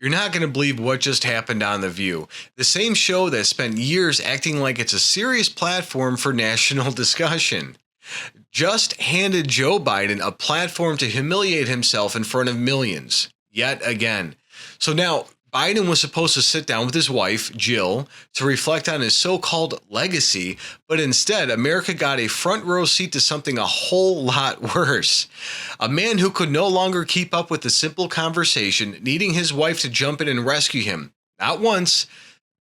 You're not going to believe what just happened on The View. The same show that spent years acting like it's a serious platform for national discussion just handed Joe Biden a platform to humiliate himself in front of millions, yet again. So now Biden was supposed to sit down with his wife, Jill, to reflect on his so-called legacy, but instead, America got a front row seat to something a whole lot worse. A man who could no longer keep up with the simple conversation, needing his wife to jump in and rescue him. Not once,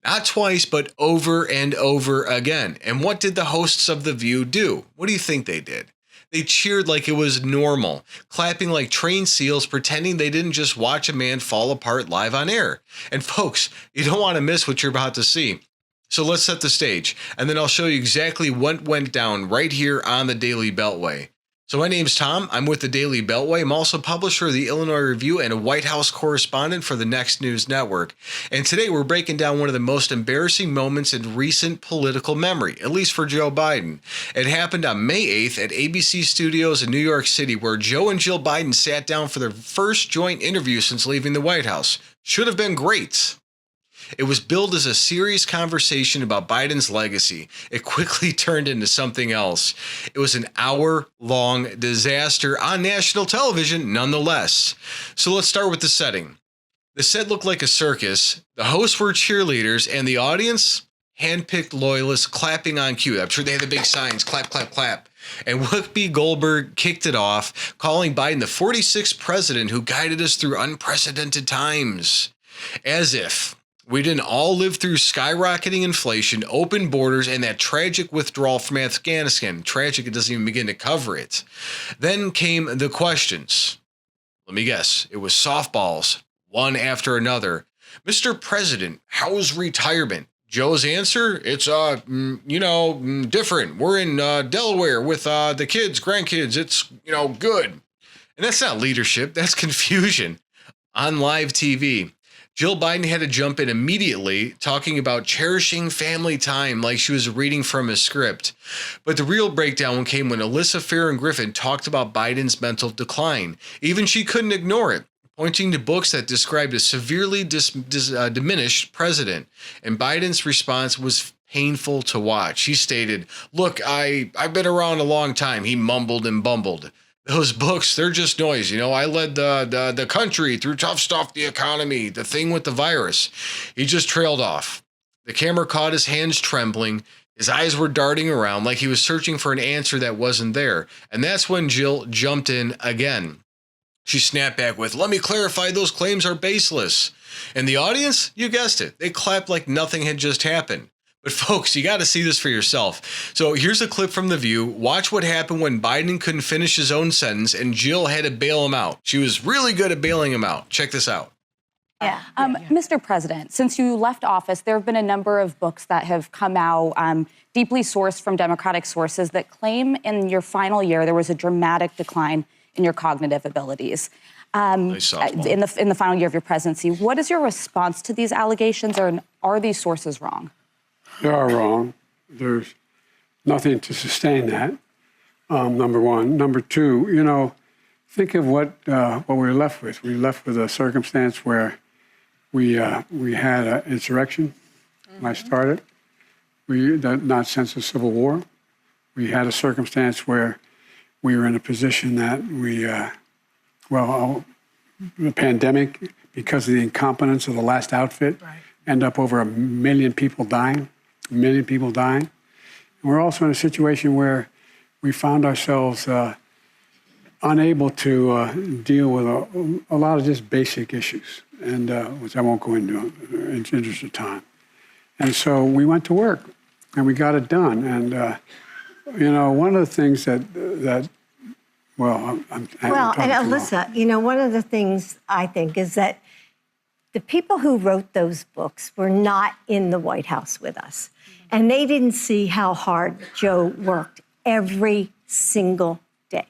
not twice, but over and over again. And what did the hosts of The View do? What do you think they did? They cheered like it was normal, clapping like trained seals, pretending they didn't just watch a man fall apart live on air. And folks, you don't want to miss what you're about to see. So let's set the stage, and then I'll show you exactly what went down right here on the Daily Beltway. So my name's Tom. I'm with the Daily Beltway. I'm also publisher of the Illinois Review and a White House correspondent for the Next News Network. And today we're breaking down one of the most embarrassing moments in recent political memory, at least for Joe Biden. It happened on May 8th at ABC Studios in New York City, where Joe and Jill Biden sat down for their first joint interview since leaving the White House. Should have been great. It was billed as a serious conversation about Biden's legacy. It quickly turned into something else. It was an hour-long disaster on national television, nonetheless. So let's start with the setting. The set looked like a circus. The hosts were cheerleaders, and the audience, hand-picked loyalists clapping on cue. I'm sure they had the big signs, clap, clap, clap. And Whoopi Goldberg kicked it off, calling Biden the 46th president who guided us through unprecedented times. As if we didn't all live through skyrocketing inflation, open borders, and that tragic withdrawal from Afghanistan. Tragic, it doesn't even begin to cover it. Then came the questions. Let me guess. It was softballs, one after another. Mr. President, how's retirement? Joe's answer? It's, different. We're in Delaware with the kids, grandkids. It's, good. And that's not leadership. That's confusion on live TV. Jill Biden had to jump in immediately, talking about cherishing family time like she was reading from a script. But the real breakdown came when Alyssa Farron-Griffin talked about Biden's mental decline. Even she couldn't ignore it, pointing to books that described a severely diminished president. And Biden's response was painful to watch. She stated, "Look, I've been around a long time," he mumbled and bumbled. Those books, they're just noise. I led the country through tough stuff, the economy, the thing with the virus. He just trailed off. The camera caught his hands trembling. His eyes were darting around like he was searching for an answer that wasn't there. And that's when Jill jumped in again. She snapped back with, "Let me clarify, those claims are baseless." And the audience, you guessed it, they clapped like nothing had just happened. But folks, you got to see this for yourself. So here's a clip from The View. Watch what happened when Biden couldn't finish his own sentence and Jill had to bail him out. She was really good at bailing him out. Check this out. Mr. President, since you left office, there have been a number of books that have come out, deeply sourced from Democratic sources, that claim in your final year there was a dramatic decline in your cognitive abilities. Nice in the final year of your presidency. What is your response to these allegations, or are these sources wrong? They are wrong. There's nothing to sustain that, number one. Number two, think of what we're left with. We're left with a circumstance where we had an insurrection when I started, not since the Civil War. We had a circumstance where we were in a position that the pandemic, because of the incompetence of the last outfit, end up over 1 million people dying. And we're also in a situation where we found ourselves unable to deal with a lot of just basic issues, and which I won't go into in the interest of time. And so we went to work, and we got it done. And one of the things and Alyssa, one of the things I think is that the people who wrote those books were not in the White House with us. And they didn't see how hard Joe worked every single day.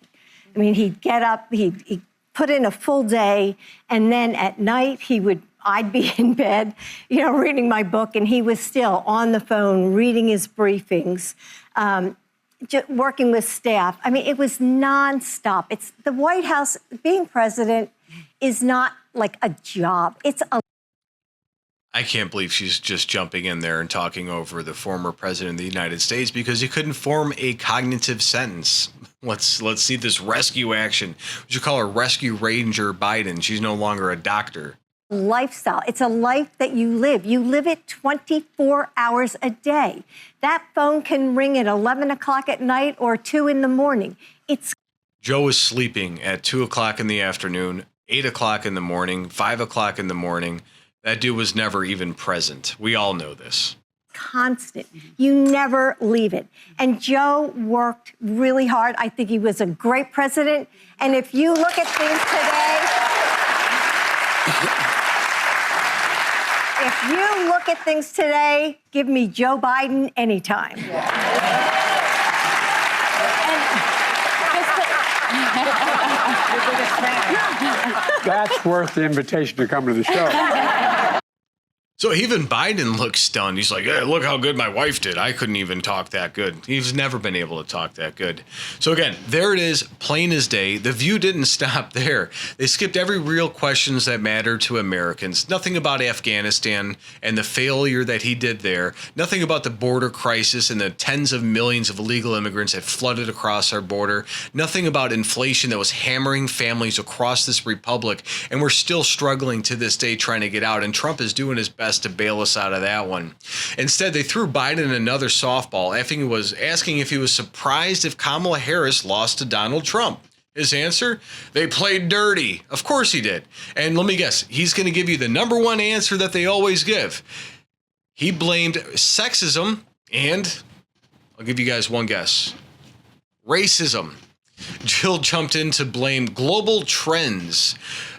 I mean, he'd get up, he'd put in a full day, and then at night I'd be in bed, reading my book, and he was still on the phone, reading his briefings, working with staff. I mean, it was nonstop. It's the White House, being president is not like a job. It's a I can't believe she's just jumping in there and talking over the former president of the United States because he couldn't form a cognitive sentence. Let's see this rescue action. We should call her Rescue Ranger Biden. She's no longer a doctor. Lifestyle. It's a life that you live. You live it 24 hours a day. That phone can ring at 11 o'clock at night or 2 in the morning. Joe was sleeping at 2 o'clock in the afternoon, 8 o'clock in the morning, 5 o'clock in the morning. That dude was never even present. We all know this. Constant. You never leave it. And Joe worked really hard. I think he was a great president. And if you look at things today, give me Joe Biden anytime. That's worth the invitation to come to the show. So even Biden looks stunned. He's like, hey, look how good my wife did. I couldn't even talk that good. He's never been able to talk that good. So again, there it is, plain as day. The View didn't stop there. They skipped every real questions that matter to Americans. Nothing about Afghanistan and the failure that he did there. Nothing about the border crisis and the tens of millions of illegal immigrants that flooded across our border. Nothing about inflation that was hammering families across this republic. And we're still struggling to this day trying to get out. And Trump is doing his best to bail us out of that one. Instead, they threw Biden another softball, asking if he was surprised if Kamala Harris lost to Donald Trump. His answer? They played dirty. Of course he did. And let me guess, he's going to give you the number one answer that they always give. He blamed sexism and, I'll give you guys one guess, racism. Jill jumped in to blame global trends.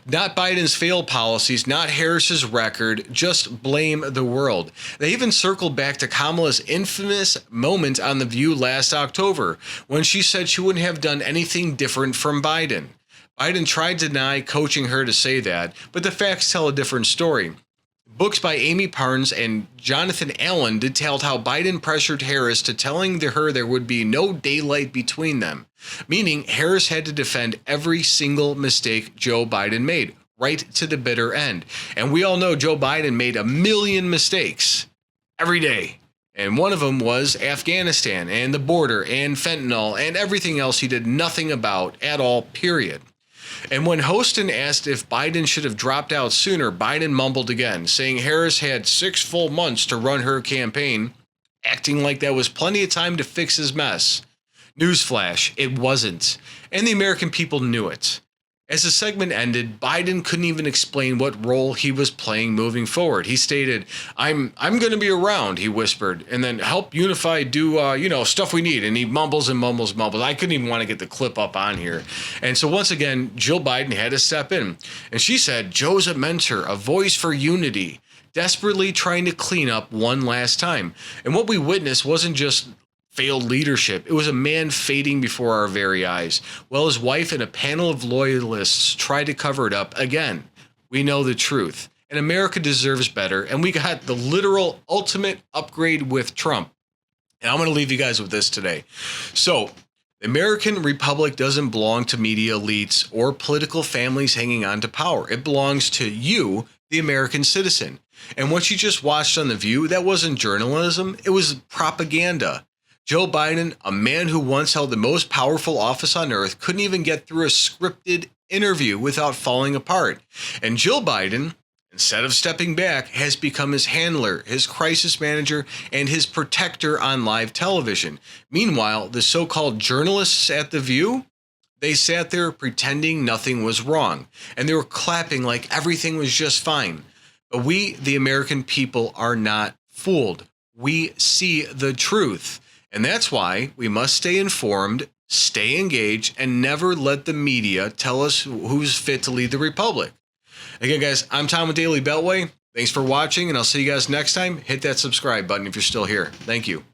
Not Biden's failed policies, not Harris's record, just blame the world. They even circled back to Kamala's infamous moment on The View last October when she said she wouldn't have done anything different from Biden. Biden tried to deny coaching her to say that, but the facts tell a different story. Books by Amy Parnes and Jonathan Allen detailed how Biden pressured Harris to telling her there would be no daylight between them, meaning Harris had to defend every single mistake Joe Biden made, right to the bitter end. And we all know Joe Biden made a million mistakes every day. And one of them was Afghanistan and the border and fentanyl and everything else he did nothing about at all, period. And when Hostin asked if Biden should have dropped out sooner, Biden mumbled again, saying Harris had 6 full months to run her campaign, acting like that was plenty of time to fix his mess. Newsflash, it wasn't. And the American people knew it. As the segment ended, Biden couldn't even explain what role he was playing moving forward. He stated, I'm going to be around, he whispered, and then help unify, do, stuff we need. And he mumbles and mumbles. I couldn't even want to get the clip up on here. And so once again, Jill Biden had to step in. And she said, Joe's a mentor, a voice for unity, desperately trying to clean up one last time. And what we witnessed wasn't just failed leadership. It was a man fading before our very eyes, while his wife and a panel of loyalists tried to cover it up again. We know the truth, and America deserves better, and we got the literal ultimate upgrade with Trump. And I'm going to leave you guys with this today. So, the American Republic doesn't belong to media elites or political families hanging on to power. It belongs to you, the American citizen. And what you just watched on The View, that wasn't journalism, it was propaganda. Joe Biden, a man who once held the most powerful office on earth, couldn't even get through a scripted interview without falling apart. And Jill Biden, instead of stepping back, has become his handler, his crisis manager, and his protector on live television. Meanwhile, the so-called journalists at The View, they sat there pretending nothing was wrong, and they were clapping like everything was just fine. But we, the American people, are not fooled. We see the truth. And that's why we must stay informed, stay engaged, and never let the media tell us who's fit to lead the republic. Again, guys, I'm Tom with Daily Beltway. Thanks for watching, and I'll see you guys next time. Hit that subscribe button if you're still here. Thank you.